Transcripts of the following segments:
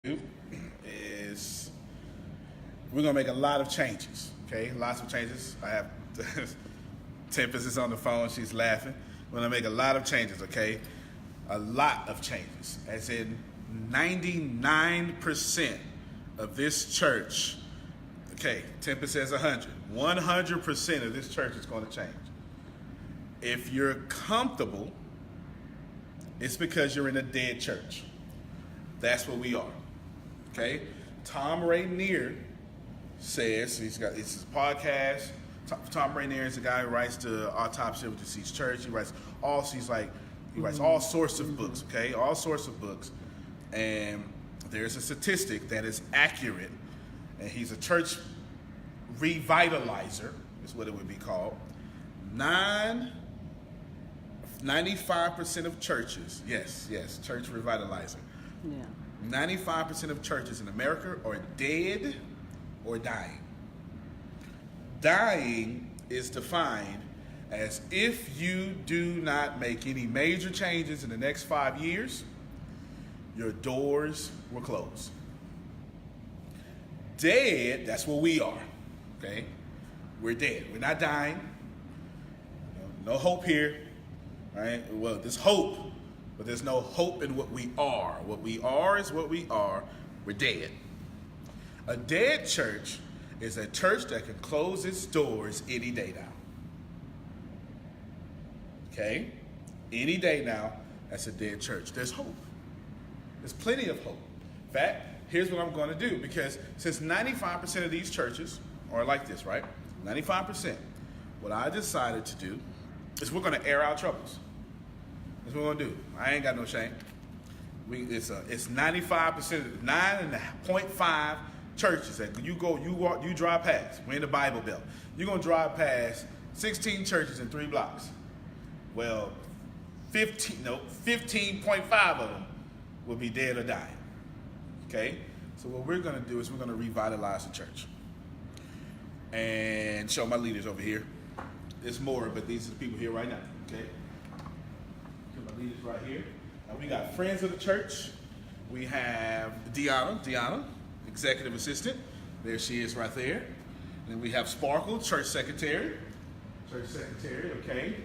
Is we're gonna make a lot of changes. Okay, lots of changes. I have Tempest is on the phone. She's laughing. We're gonna make a lot of changes. Okay, a lot of changes. As in, 99% of this church. Okay, Tempest says 100. 100% of this church is going to change. If you're comfortable, it's because you're in a dead church. That's what we are. Okay? Tom Rainier says, it's his podcast. Tom Rainier is a guy who writes the Autopsy of a Deceased Church. He writes all sorts of books, okay? All sorts of books. And there's a statistic that is accurate. And he's a church revitalizer, is what it would be called. 95% of churches, yes, church revitalizer. Yeah. 95% of churches in America are dead or dying. Dying is defined as if you do not make any major changes in the next 5 years, your doors will close. Dead, that's what we are, okay? We're dead. We're not dying. No hope here, right? Well, there's hope, but there's no hope in what we are. What we are is what we are. We're dead. A dead church is a church that can close its doors any day now. Okay? Any day now, that's a dead church. There's hope. There's plenty of hope. In fact, here's what I'm going to do, because since 95% of these churches are like this, right? 95%. What I decided to do is we're going to air our troubles. That's what we're going to do. I ain't got no shame. It's 95%, 9.5 churches that you drive past. We're in the Bible Belt. You're going to drive past 16 churches in 3 blocks. Well, 15.5 of them will be dead or dying. Okay? So what we're going to do is we're going to revitalize the church. And show my leaders over here. There's more, but these are the people here right now. Okay? Show my leaders right here. Now we got friends of the church. We have Deanna, executive assistant. There she is right there. And we have Sparkle, church secretary. Okay?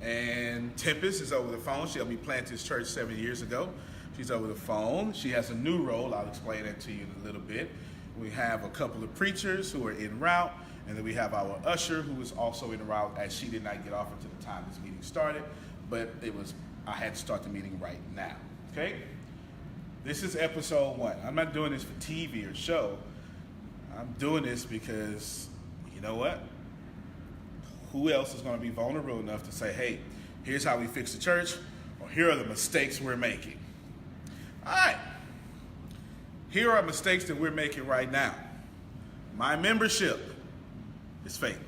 And Tempest is over the phone. She helped me plant this church 7 years ago. She's over the phone. She has a new role. I'll explain that to you in a little bit. We have a couple of preachers who are en route. And then we have our usher who is also en route, as she did not get off until the time this meeting started. But I had to start the meeting right now. Okay? This is episode 1. I'm not doing this for TV or show. I'm doing this because, you know what? Who else is going to be vulnerable enough to say, hey, here's how we fix the church, or here are the mistakes we're making. All right. Here are mistakes that we're making right now. My membership is fake.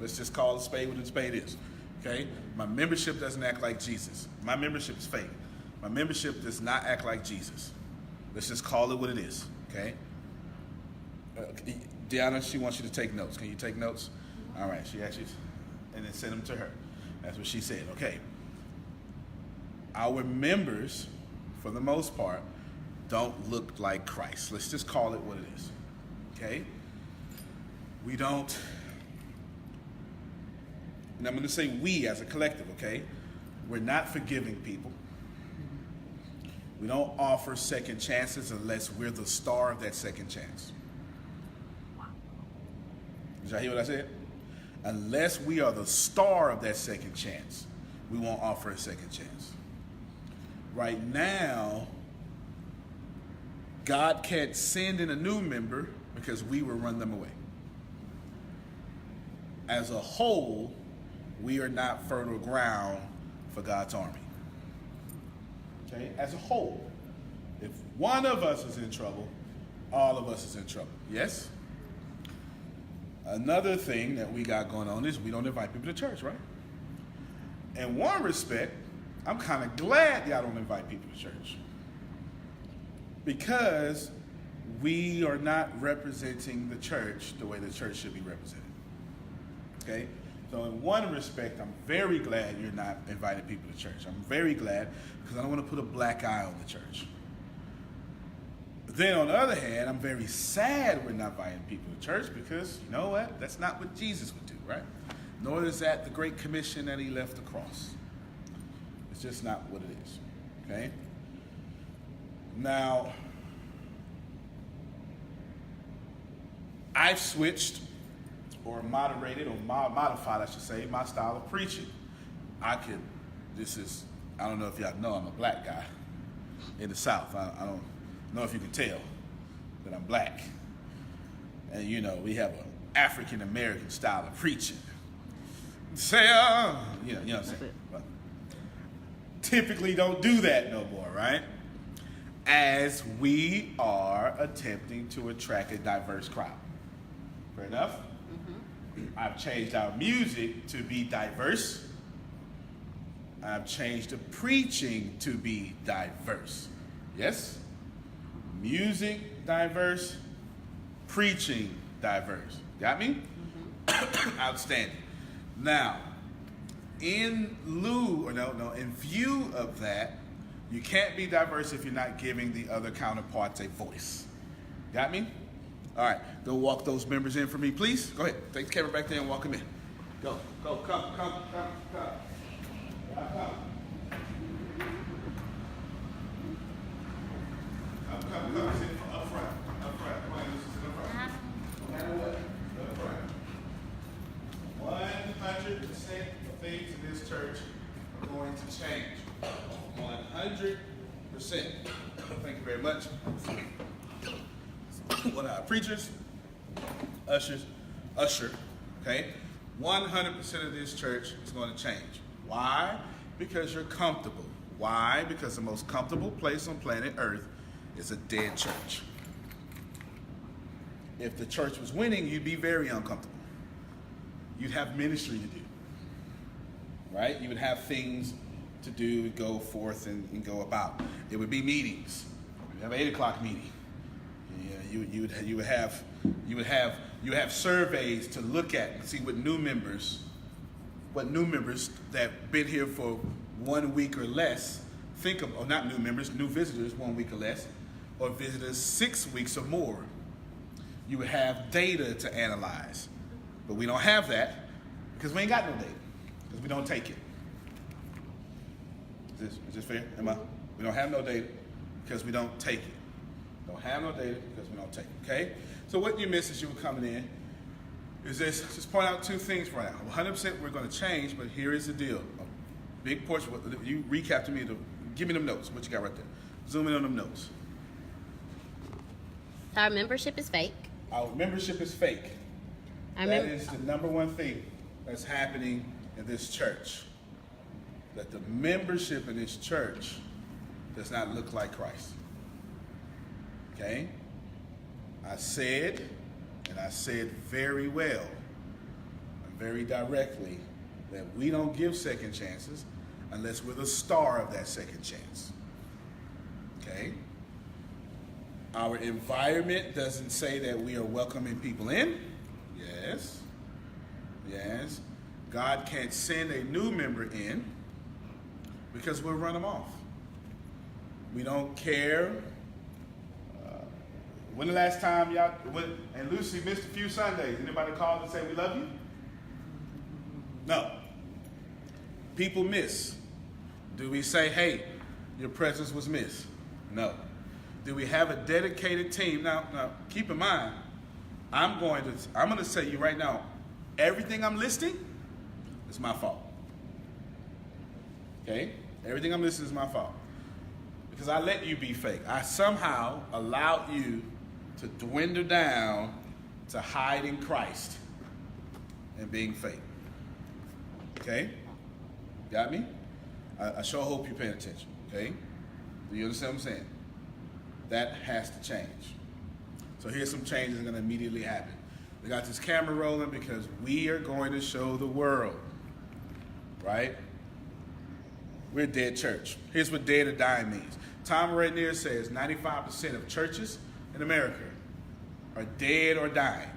Let's just call a spade what a spade is. Okay? My membership doesn't act like Jesus. My membership is fake. My membership does not act like Jesus. Let's just call it what it is. Okay? Deanna, she wants you to take notes. Can you take notes? All right. She asked you, and then send them to her. That's what she said. Okay. Our members, for the most part, don't look like Christ. Let's just call it what it is. Okay? We don't, and I'm going to say we as a collective, okay? We're not forgiving people. We don't offer second chances unless we're the star of that second chance. Did y'all hear what I said? Unless we are the star of that second chance, we won't offer a second chance. Right now, God can't send in a new member because we will run them away. As a whole, we are not fertile ground for God's army. Okay? As a whole. If one of us is in trouble, all of us is in trouble. Yes? Another thing that we got going on is we don't invite people to church, right? In one respect, I'm kind of glad y'all don't invite people to church. Because we are not representing the church the way the church should be represented. Okay? So in one respect, I'm very glad you're not inviting people to church. I'm very glad because I don't want to put a black eye on the church. Then on the other hand, I'm very sad we're not inviting people to church because, you know what? That's not what Jesus would do, right? Nor is that the Great Commission that he left across. It's just not what it is, okay? Now, I've switched or moderated or modified, I should say, my style of preaching. I don't know if y'all know I'm a black guy in the South. I don't know if you can tell that I'm black. And you know, we have an African American style of preaching. Say, you know what I'm saying? But typically don't do that no more, right? As we are attempting to attract a diverse crowd. Fair enough? Mm-hmm. I've changed our music to be diverse. I've changed the preaching to be diverse. Yes? Music diverse, preaching diverse. Got me? Mm-hmm. Outstanding. Now, in view of that, you can't be diverse if you're not giving the other counterparts a voice. Got me? All right, go walk those members in for me, please. Go ahead, take the camera back there and walk them in. Go, come. Come, sit up front. Come on, sit up front. No matter what, up front. 100% of things in this church are going to change. 100%. Thank you very much. One of our preachers, usher, okay? 100% of this church is going to change. Why? Because you're comfortable. Why? Because the most comfortable place on planet Earth is a dead church. If the church was winning, you'd be very uncomfortable. You'd have ministry to do, right? You would have things to do, go forth and go about. There would be meetings. You'd have an 8 o'clock meeting. You would have surveys to look at and see what new members that been here for 1 week or less think of, or not new members, new visitors 1 week or less, or visitors 6 weeks or more. You would have data to analyze, but we don't have that because we ain't got no data because we don't take it. Is this fair? We don't have no data because we don't take it. Don't have no data because we don't take it, okay? So what you missed as you were coming in is this. Just point out two things right now. 100% we're going to change, but here is the deal. A big portion, you recap to me, give me them notes. What you got right there? Zoom in on them notes. Our membership is fake. Our membership is fake. That is the number one thing that's happening in this church. That the membership in this church does not look like Christ. Okay? I said very well and very directly that we don't give second chances unless we're the star of that second chance. Okay? Our environment doesn't say that we are welcoming people in. Yes. God can't send a new member in because we'll run them off. We don't care. When the last time y'all went and Lucy missed a few Sundays? Anybody call and say we love you? No. People miss. Do we say, hey, your presence was missed? No. Do we have a dedicated team? Now keep in mind, I'm going to say to you right now, everything I'm listing is my fault. Okay? Everything I'm listing is my fault. Because I let you be fake. I somehow allowed you to dwindle down to hiding Christ and being fake. Okay? Got me? I sure hope you're paying attention. Okay? Do you understand what I'm saying? That has to change. So here's some changes that are going to immediately happen. We got this camera rolling because we are going to show the world. Right? We're a dead church. Here's what dead or dying means. Tom Rednear says 95% of churches in America are dead or dying.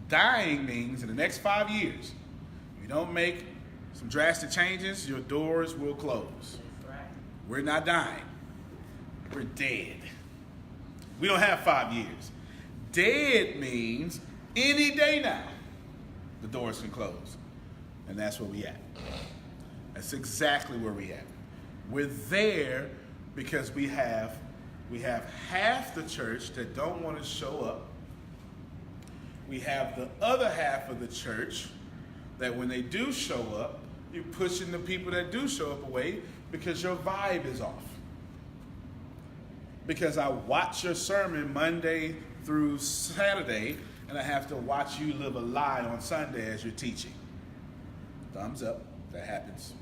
Dying means in the next 5 years, if you don't make some drastic changes, your doors will close. That's right. We're not dying. We're dead. We don't have 5 years. Dead means any day now, the doors can close. And that's where we at. That's exactly where we at. We're there because we have half the church that don't want to show up. We have the other half of the church that when they do show up, you're pushing the people that do show up away because your vibe is off. Because I watch your sermon Monday through Saturday, and I have to watch you live a lie on Sunday as you're teaching. Thumbs up. That happens.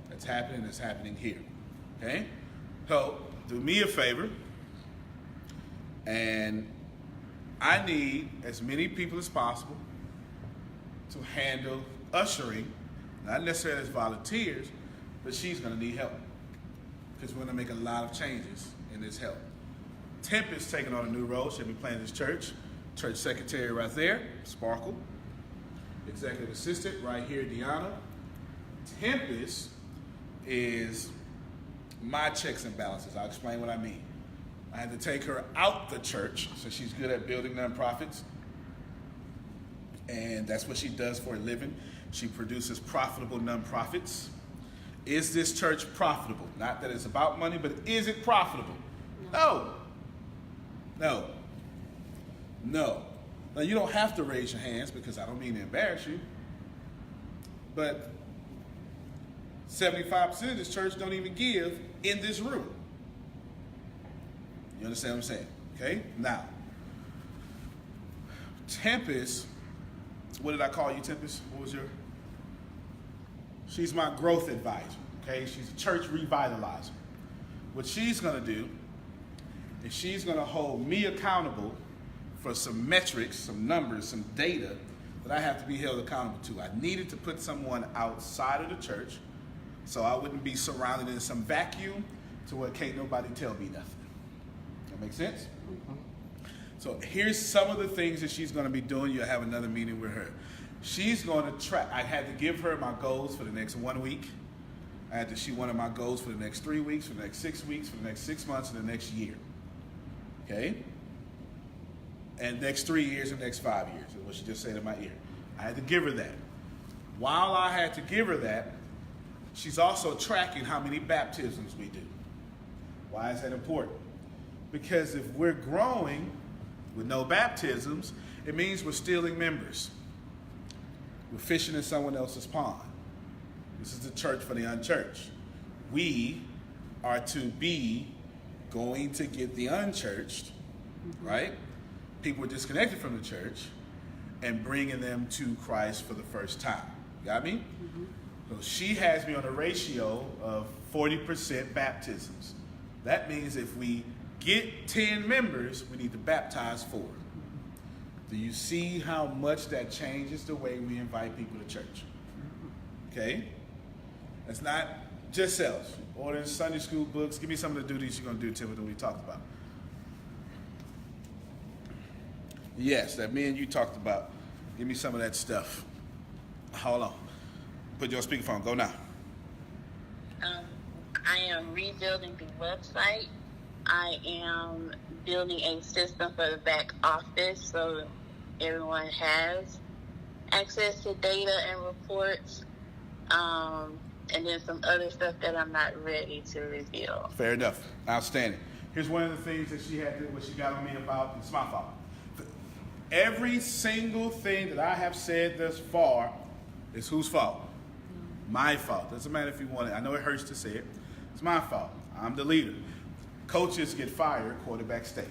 That's happening. It's happening here. Okay? So, do me a favor, and I need as many people as possible to handle ushering, not necessarily as volunteers, but she's going to need help because we're going to make a lot of changes in this help. Tempest taking on a new role. She'll be playing this church secretary right there, Sparkle. Executive assistant right here, Deanna. Tempest is my checks and balances. I'll explain what I mean. I had to take her out the church, so she's good at building nonprofits. And that's what she does for a living. She produces profitable nonprofits. Is this church profitable? Not that it's about money, but is it profitable? No. No. No. Now, you don't have to raise your hands because I don't mean to embarrass you. But 75% of this church don't even give in this room. You understand what I'm saying? Okay? Now, Tempest, what did I call you, Tempest? What was your? She's my growth advisor. Okay? She's a church revitalizer. What she's going to do is she's going to hold me accountable for some metrics, some numbers, some data that I have to be held accountable to. I needed to put someone outside of the church so I wouldn't be surrounded in some vacuum to where can't nobody tell me nothing. That make sense? Mm-hmm. So here's some of the things that she's going to be doing. You'll have another meeting with her. She's going to track. I had to give her my goals for the next 1 week. I had to shoot one of my goals for the next 3 weeks, for the next 6 weeks, for the next 6 months, and the next year. Okay? And next 3 years and next 5 years is what she just said in my ear. I had to give her that. While I had to give her that, she's also tracking how many baptisms we do. Why is that important? Because if we're growing with no baptisms, it means we're stealing members. We're fishing in someone else's pond. This is the church for the unchurched. We are to be going to get the unchurched, right? People disconnected from the church and bringing them to Christ for the first time. Got me? Mm-hmm. So she has me on a ratio of 40% baptisms. That means if we get 10 members, we need to baptize 4. Do you see how much that changes the way we invite people to church? Okay? That's not just sales. Ordering Sunday school books. Give me some of the duties you're going to do, Timothy, we talked about. Yes, that me and you talked about. Give me some of that stuff. Hold on. Put your speakerphone. Go now. I am rebuilding the website. I am building a system for the back office so everyone has access to data and reports. And then some other stuff that I'm not ready to reveal. Fair enough. Outstanding. Here's one of the things that she had to, what she got on me about. It's my fault. Every single thing that I have said thus far is whose fault? My fault. Doesn't matter if you want it. I know it hurts to say it. It's my fault. I'm the leader. Coaches get fired, quarterbacks stay.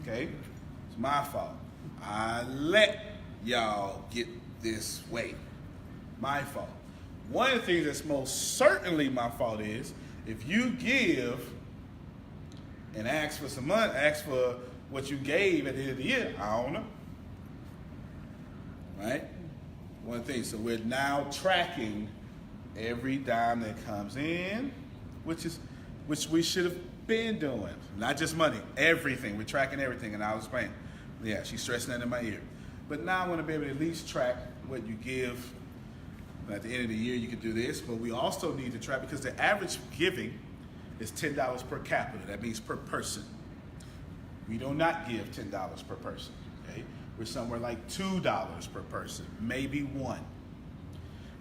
Okay? It's my fault. I let y'all get this way. My fault. One of the things that's most certainly my fault is if you give and ask for some money, ask for what you gave at the end of the year, I don't know. Right? One thing. So we're now tracking every dime that comes in, which we should have been doing. Not just money, everything. We're tracking everything, and I'll explain. Yeah, she's stressing that in my ear. But now I want to be able to at least track what you give. At the end of the year, you can do this, but we also need to track because the average giving is $10 per capita. That means per person. We do not give $10 per person. Okay, we're somewhere like $2 per person, maybe $1.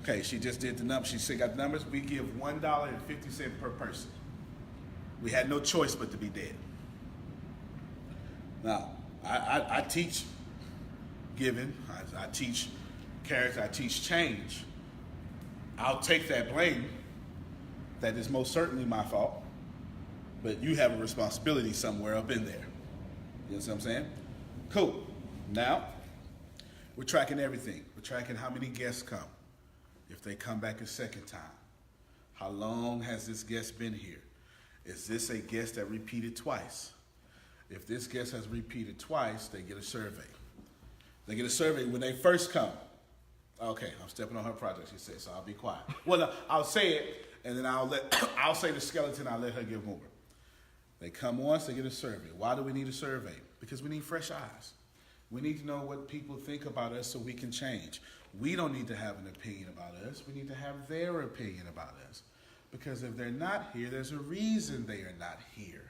Okay, she just did the numbers. She said got the numbers. We give $1.50 per person. We had no choice but to be dead. Now, I teach giving. I teach character. I teach change. I'll take that blame. That is most certainly my fault. But you have a responsibility somewhere up in there. You know what I'm saying? Cool. Now, we're tracking everything. We're tracking how many guests come. If they come back a second time. How long has this guest been here? Is this a guest that repeated twice? If this guest has repeated twice, they get a survey. They get a survey when they first come. Okay, I'm stepping on her project, she said, so I'll be quiet. Well, no, I'll say it, and then I'll say the skeleton, I'll let her give more. They come once, they get a survey. Why do we need a survey? Because we need fresh eyes. We need to know what people think about us so we can change. We don't need to have an opinion about us. We need to have their opinion about us. Because if they're not here, there's a reason they are not here.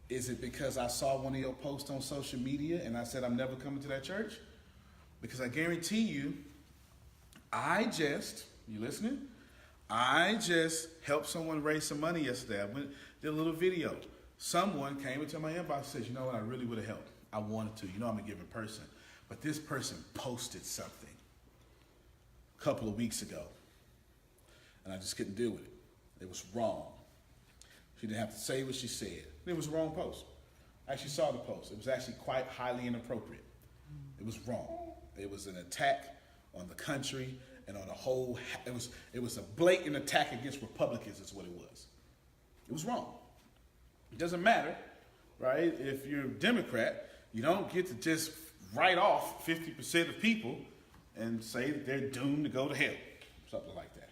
Is it because I saw one of your posts on social media and I said I'm never coming to that church? Because I guarantee you, you listening? I just helped someone raise some money yesterday. I did a little video. Someone came into my inbox and said, you know what, I really would have helped. I wanted to. You know I'm a giving person. But this person posted something a couple of weeks ago. And I just couldn't deal with it. It was wrong. She didn't have to say what she said. It was a wrong post. I actually saw the post. It was actually quite highly inappropriate. It was wrong. It was an attack on the country and on the whole. It was a blatant attack against Republicans is what it was. It was wrong. It doesn't matter, right? If you're a Democrat, you don't get to just write off 50% of people and say that they're doomed to go to hell. Something like that.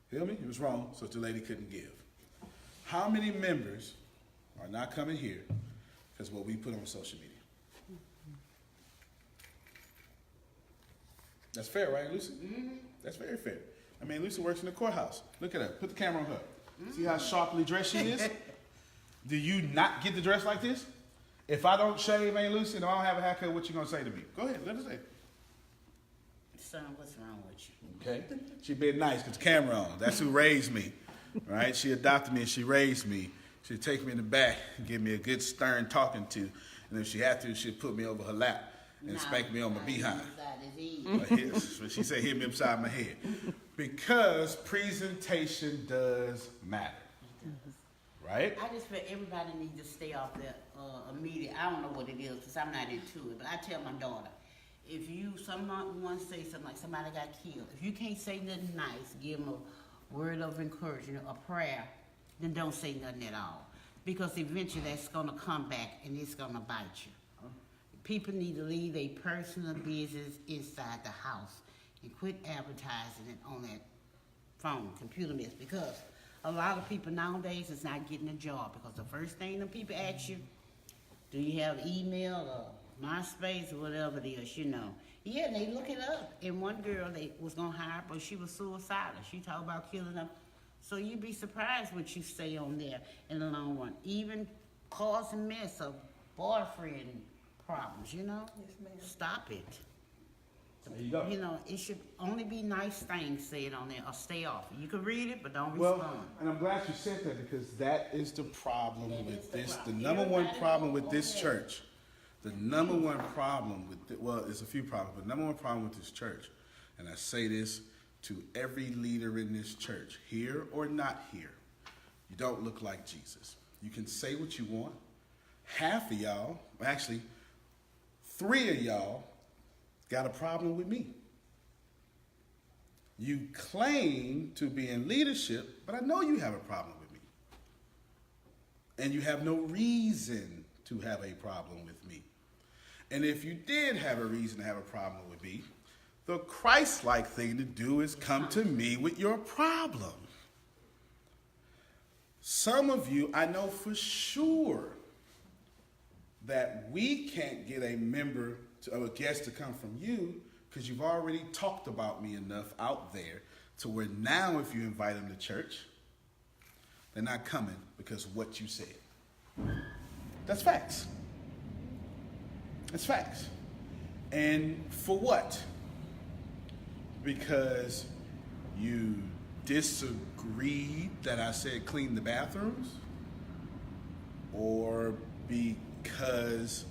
Feel me? It was wrong, so the lady couldn't give. How many members are not coming here because of what we put on social media? That's fair, right, Lucy? Mm-hmm. That's very fair. I mean, Lucy works in the courthouse. Look at her. Put the camera on her. Mm-hmm. See how sharply dressed she is? Do you not get to dress like this? If I don't shave, Aunt Lucy, and I don't have a haircut, what you gonna say to me? Go ahead, let her say it. Son, what's wrong with you? Okay. She being nice, because the camera on. That's who raised me. Right? She adopted me and she raised me. She'd take me in the back and give me a good stern talking to. And if she had to, she'd put me over her lap and spank me on my behind. But she said hit me upside my head. Because presentation does matter. Right? I just feel everybody needs to stay off the media. I don't know what it is because I'm not into it. But I tell my daughter, if someone say something like somebody got killed, if you can't say nothing nice, give them a word of encouragement, a prayer, then don't say nothing at all. Because eventually that's going to come back and it's going to bite you. People need to leave their personal business inside the house and quit advertising it on that phone, computer mess. Because a lot of people nowadays is not getting a job because the first thing the people ask you, do you have email or MySpace or whatever it is, you know. Yeah, and they look it up. And one girl they was gonna hire, but she was suicidal. She talked about killing them. So you'd be surprised what you say on there in the long run. Even causing mess of boyfriend problems, you know? Yes, ma'am. Stop it. There you go. You know, it should only be nice things said on there or stay off. You can read it, but don't Well, respond. and I'm glad you said that because that is the problem That with is the this. problem. The number one Everybody problem knows with this that. church, the number one problem with, well, there's a few problems, but the number one problem with this church, and I say this to every leader in this church, here or not here, you don't look like Jesus. You can say what you want. Half of y'all, actually, 3 of y'all got a problem with me. You claim to be in leadership, but I know you have a problem with me. And you have no reason to have a problem with me. And if you did have a reason to have a problem with me, the Christ-like thing to do is come to me with your problem. Some of you, I know for sure that we can't get a member or a guest to come from you because you've already talked about me enough out there to where now if you invite them to church, they're not coming because of what you said. That's facts. That's facts. And for what? Because you disagreed that I said clean the bathrooms? Or because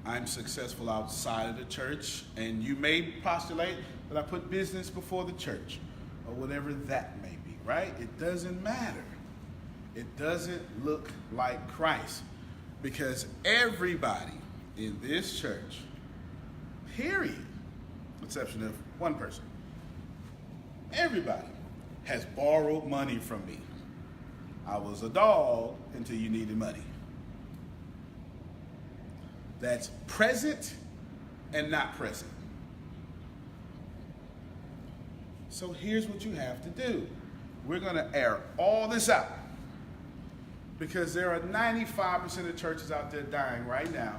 I'm successful outside of the church and you may postulate that I put business before the church or whatever that may be, right? It doesn't matter. It doesn't look like Christ because everybody in this church, period, exception of one person, everybody has borrowed money from me. I was a dog until you needed money. That's present and not present. So here's what you have to do. We're going to air all this out because there are 95% of churches out there dying right now,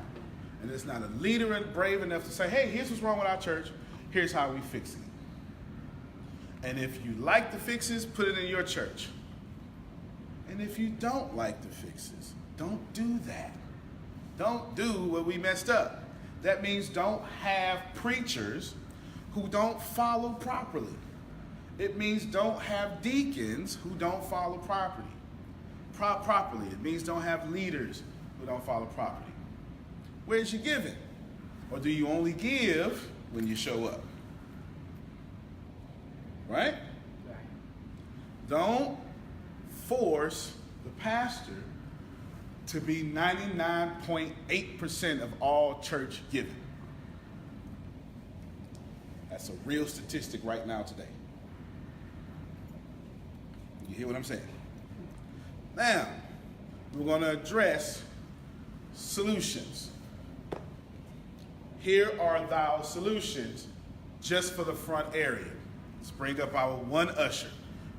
and there's not a leader brave enough to say, hey, here's what's wrong with our church. Here's how we fix it. And if you like the fixes, put it in your church. And if you don't like the fixes, don't do that. Don't do what we messed up. That means don't have preachers who don't follow properly. It means don't have deacons who don't follow properly. It means don't have leaders who don't follow properly. Where's your giving? Or do you only give when you show up? Right? Don't force the pastor to be 99.8% of all church giving. That's a real statistic right now today. You hear what I'm saying? Now, we're going to address solutions. Here are thou solutions just for the front area. Let's bring up our one usher.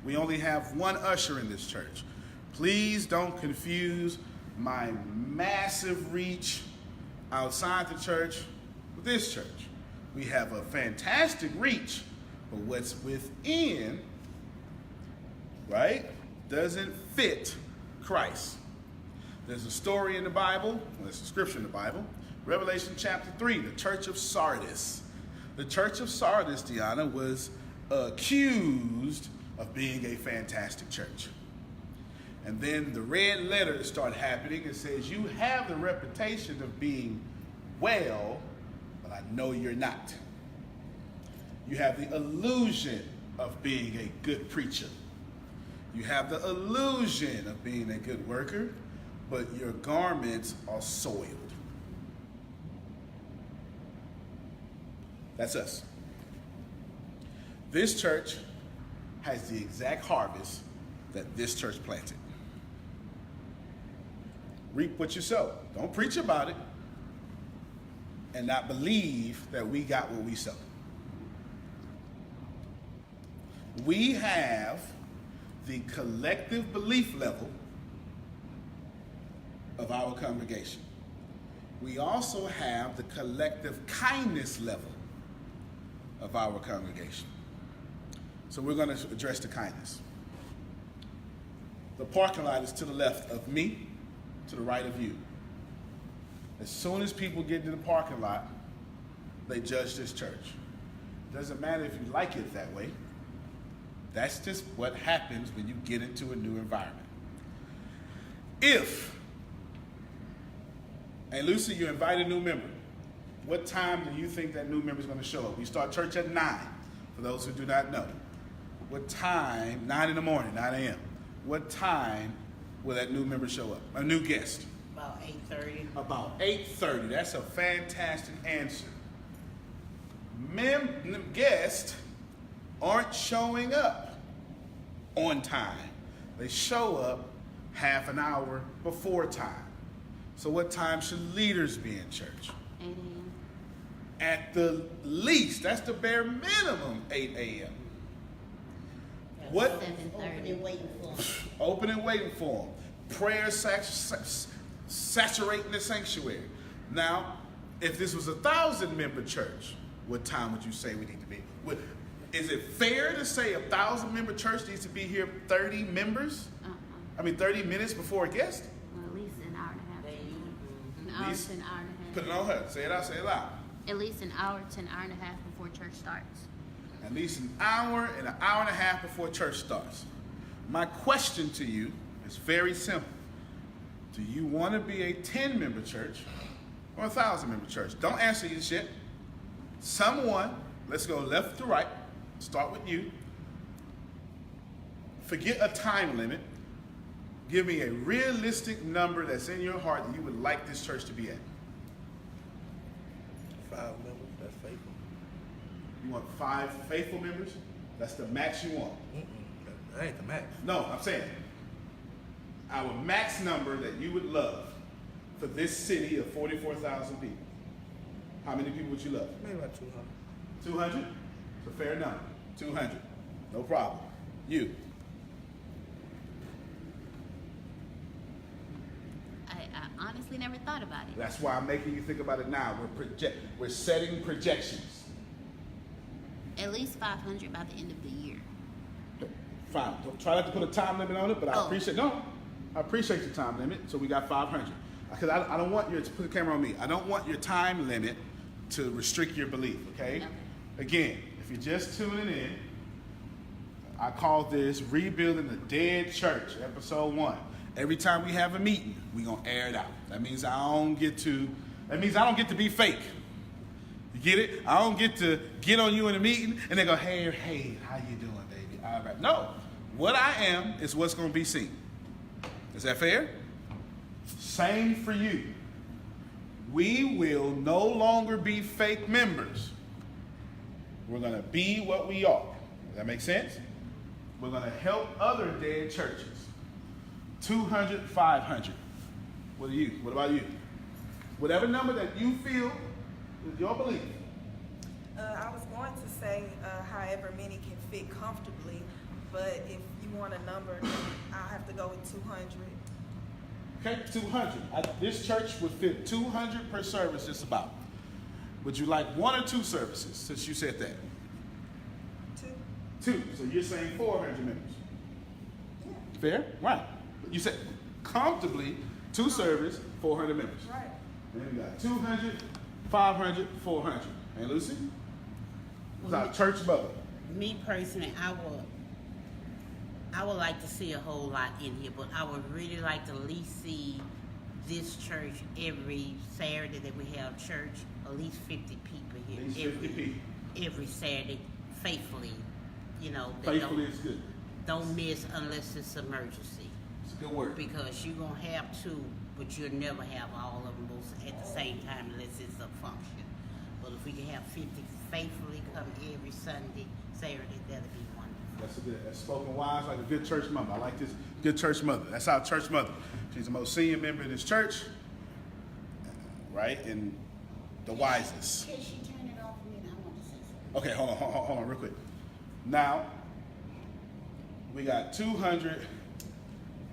We only have one usher in this church. Please don't confuse my massive reach outside the church with this church. We have a fantastic reach, but what's within, right, doesn't fit Christ. There's a story in the Bible, there's a scripture in the Bible, Revelation chapter 3, the church of Sardis. The church of Sardis, Deanna, was accused of being a fantastic church. And then the red letters start happening. It says, you have the reputation of being well, but I know you're not. You have the illusion of being a good preacher. You have the illusion of being a good worker, but your garments are soiled. That's us. This church has the exact harvest that this church planted. Reap what you sow. Don't preach about it and not believe that we got what we sow. We have the collective belief level of our congregation. We also have the collective kindness level of our congregation. So we're going to address the kindness. The parking lot is to the left of me, to the right of you. As soon as people get into the parking lot, they judge this church. Doesn't matter if you like it that way. That's just what happens when you get into a new environment. And Lucy, you invite a new member. What time do you think that new member is going to show up? We start church at 9, for those who do not know. What time? 9 in the morning, 9 a.m. What time will that new member show up? A new guest? About 8:30. About 8:30. That's a fantastic answer. Guests aren't showing up on time. They show up half an hour before time. So what time should leaders be in church? 8 a.m. At the least, that's the bare minimum, 8 a.m. What? 7:30. Waiting for 'em. Open and waiting for them. Prayer saturating the sanctuary. Now, if this was a 1,000-member church, what time would you say we need to be? Is it fair to say a 1,000-member church needs to be here 30 members? 30 minutes before a guest? Well, at least an hour and a half. hour least- to an hour and a half. Put it on her. Say it out. Say it loud. At least an hour to an hour and a half before church starts. At least an hour and a half before church starts. My question to you is very simple. Do you want to be a 10-member church or a 1,000-member church? Don't answer your shit. Someone, let's go left to right. Start with you. Forget a time limit. Give me a realistic number that's in your heart that you would like this church to be at. 5 members, that's faithful. You want 5 faithful members? That's the max you want. That ain't the max. No, I'm saying our max number that you would love for this city of 44,000 people. How many people would you love? Maybe about 200. 200? It's a fair number. 200. No problem. You. I honestly never thought about it. That's why I'm making you think about it now. We're setting projections. At least 500 by the end of the year. Fine. Don't try not to put a time limit on it, but I Oh. appreciate the time limit. So we got 500. Because I don't want you to put the camera on me. I don't want your time limit to restrict your belief. Okay. Okay. Again, if you're just tuning in, I call this Rebuilding the Dead Church, episode 1. Every time we have a meeting, we're gonna air it out. That means I don't get to be fake. You get it? I don't get to get on you in a meeting and they go, hey, how you doing, baby? All right. No. What I am is what's gonna be seen. Is that fair? Same for you. We will no longer be fake members. We're gonna be what we are. Does that make sense? We're gonna help other dead churches. 200, 500. What are you? What about you? Whatever number that you feel is your belief. I was going to say however many can fit comfortably, but if you want a number, I'll have to go with 200. Okay, 200. This church would fit 200 per service, just about. Would you like 1 or 2 services, since you said that? 2. So you're saying 400 members. Fair? Right. You said comfortably 2 service, 400 members. Right. Then we got 200, 500, 400. And Lucy? What's our church mother? Me personally, I would like to see a whole lot in here, but I would really like to at least see this church every Saturday that we have church, at least 50 people here. At least 50 people. Every Saturday, faithfully. You know, Faithfully is good. don't miss unless it's emergency. It's a good word. Because you're going to have 2, but you'll never have all of them both at the same time unless it's a function. But if we can have 50 faithfully come every Sunday, Saturday, that'd be wonderful. That's spoken wise, like a good church mother. I like this good church mother. That's our church mother. She's the most senior member in this church, right? And the wisest. Can she turn it off for me? I want to say something. Okay, hold on real quick. Now, we got 200,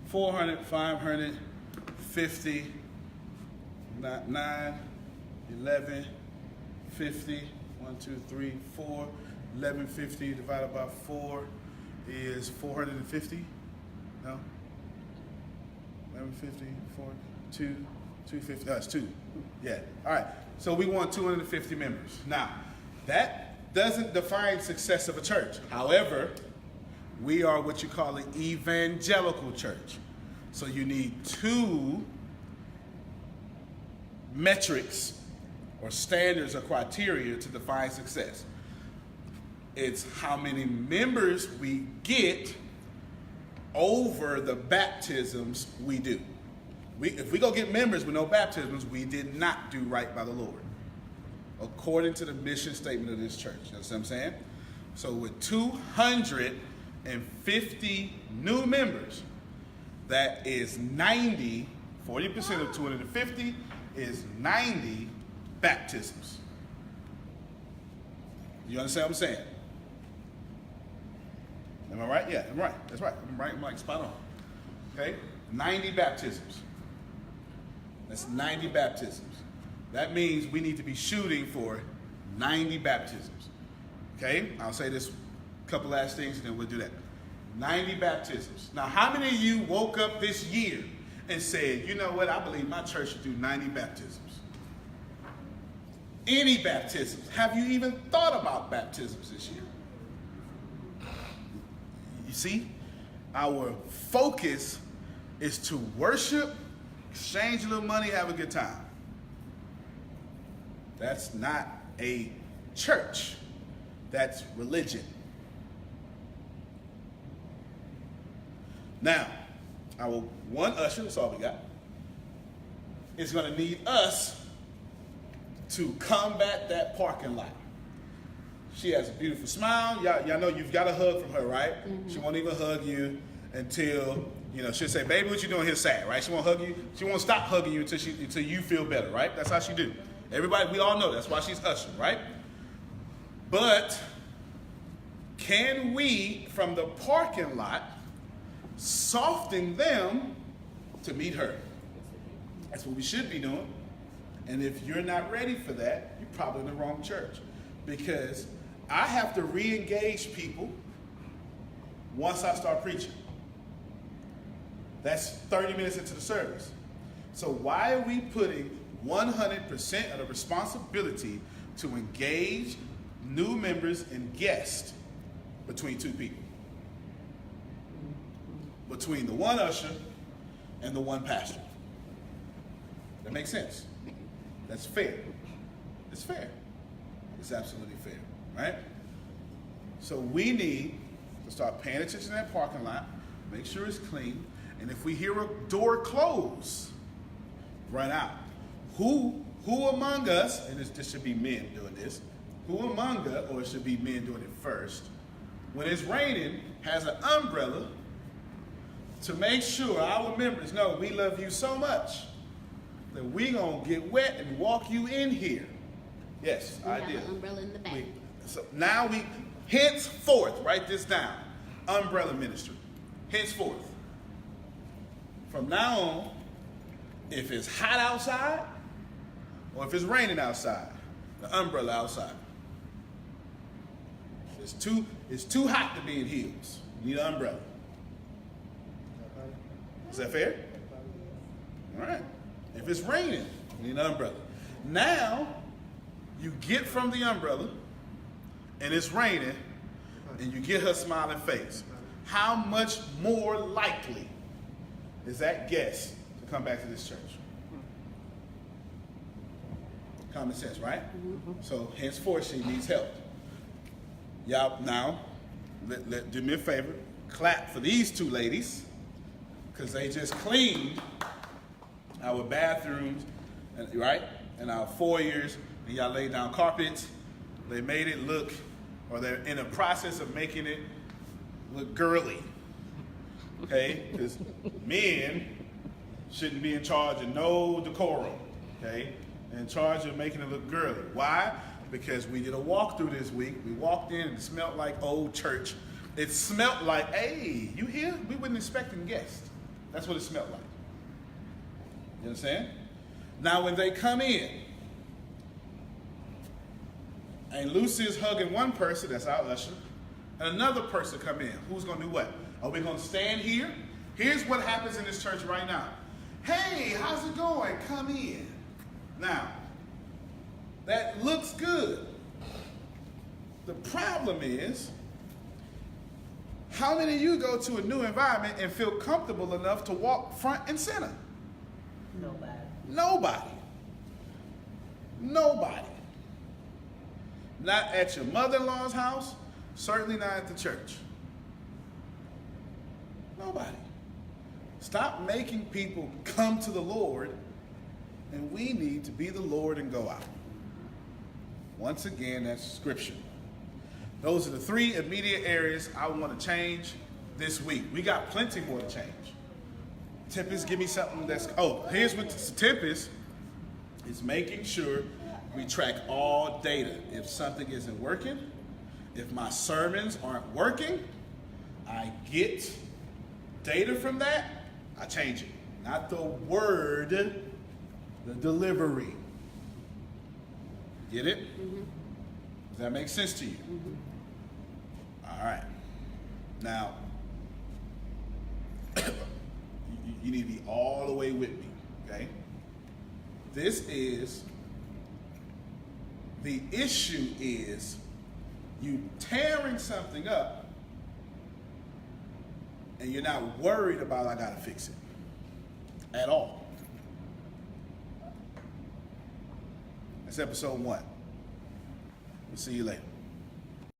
400, 500, 50, 9, 11, 50, 1, 2, 3, 4, 1150 divided by 4 is 450? No? 1150, 4, 2, 250, that's 2. Yeah, all right. So we want 250 members. Now, that doesn't define success of a church. However, we are what you call an evangelical church. So you need 2 metrics or standards or criteria to define success. It's how many members we get over the baptisms we do. If we go get members with no baptisms, we did not do right by the Lord, according to the mission statement of this church. You know what I'm saying? So with 250 new members, that is 90, 40% of 250 is 90 baptisms. You understand what I'm saying? Am I right? Yeah, I'm right. That's right. I'm right. I'm like spot on. Okay? 90 baptisms. That's 90 baptisms. That means we need to be shooting for 90 baptisms. Okay? I'll say this couple last things and then we'll do that. 90 baptisms. Now, how many of you woke up this year and said, you know what, I believe my church should do 90 baptisms. Any baptisms. Have you even thought about baptisms this year? You see, our focus is to worship, exchange a little money, have a good time. That's not a church. That's religion. Now, our one usher, that's all we got, is going to need us to combat that parking lot. She has a beautiful smile. Y'all know you've got a hug from her, right? She won't even hug you until, she'll say, baby, what you doing here sad, right? She won't hug you. She won't stop hugging you until you feel better, right? That's how she do. Everybody, we all know that's why she's usher, right? But can we, from the parking lot, soften them to meet her? That's what we should be doing. And if you're not ready for that, you're probably in the wrong church. Because I have to re-engage people once I start preaching. That's 30 minutes into the service. So why are we putting 100% of the responsibility to engage new members and guests between two people? Between the one usher and the one pastor. That makes sense. That's fair. It's fair. It's absolutely fair, right? So we need to start paying attention to that parking lot, make sure it's clean, and if we hear a door close, run out. Who among us, and this should be men doing this, who among us, or it should be men doing it first, when it's raining, has an umbrella to make sure our members know we love you so much that we gonna get wet and walk you in here. Yes, We I have did. an umbrella in the back. So now we, henceforth, write this down, umbrella ministry. Henceforth. From now on, if it's hot outside or if it's raining outside, the umbrella outside. It's too hot to be in heels. You need an umbrella. Is that fair? All right. If it's raining, you need an umbrella. Now, you get from the umbrella, and it's raining, and you get her smiling face. How much more likely is that guest to come back to this church? Common sense, right? So, henceforth, she needs help. Y'all, now, do me a favor. Clap for these two ladies, because they just cleaned our bathrooms, right? And our foyers, and y'all laid down carpets. They made it look, or they're in the process of making it look girly. Okay? Because men shouldn't be in charge of no decorum. Okay? In charge of making it look girly. Why? Because we did a walkthrough this week. We walked in and it smelled like old church. It smelled like, hey, you here? We weren't expecting guests. That's what it smelled like. You understand? Now when they come in, and Lucy is hugging one person, that's our usher, and another person come in, who's going to do what? Are we going to stand here? Here's what happens in this church right now. Hey, how's it going? Come in. Now, that looks good. The problem is, how many of you go to a new environment and feel comfortable enough to walk front and center? Nobody. Nobody. Nobody. Not at your mother-in-law's house, certainly not at the church. Nobody. Stop making people come to the Lord, and we need to be the Lord and go out. Once again, that's scripture. Those are the three immediate areas I want to change this week. We got plenty more to change. Tempest, give me something that's, here's what Tempest is making sure we track all data. If something isn't working, if my sermons aren't working, I get data from that, I change it. Not the word, the delivery. Get it? Mm-hmm. Does that make sense to you? Mm-hmm. All right. Now, You need to be all the way with me, okay? This is, the issue is you tearing something up and you're not worried about I gotta fix it at all. That's episode 1. We'll see you later.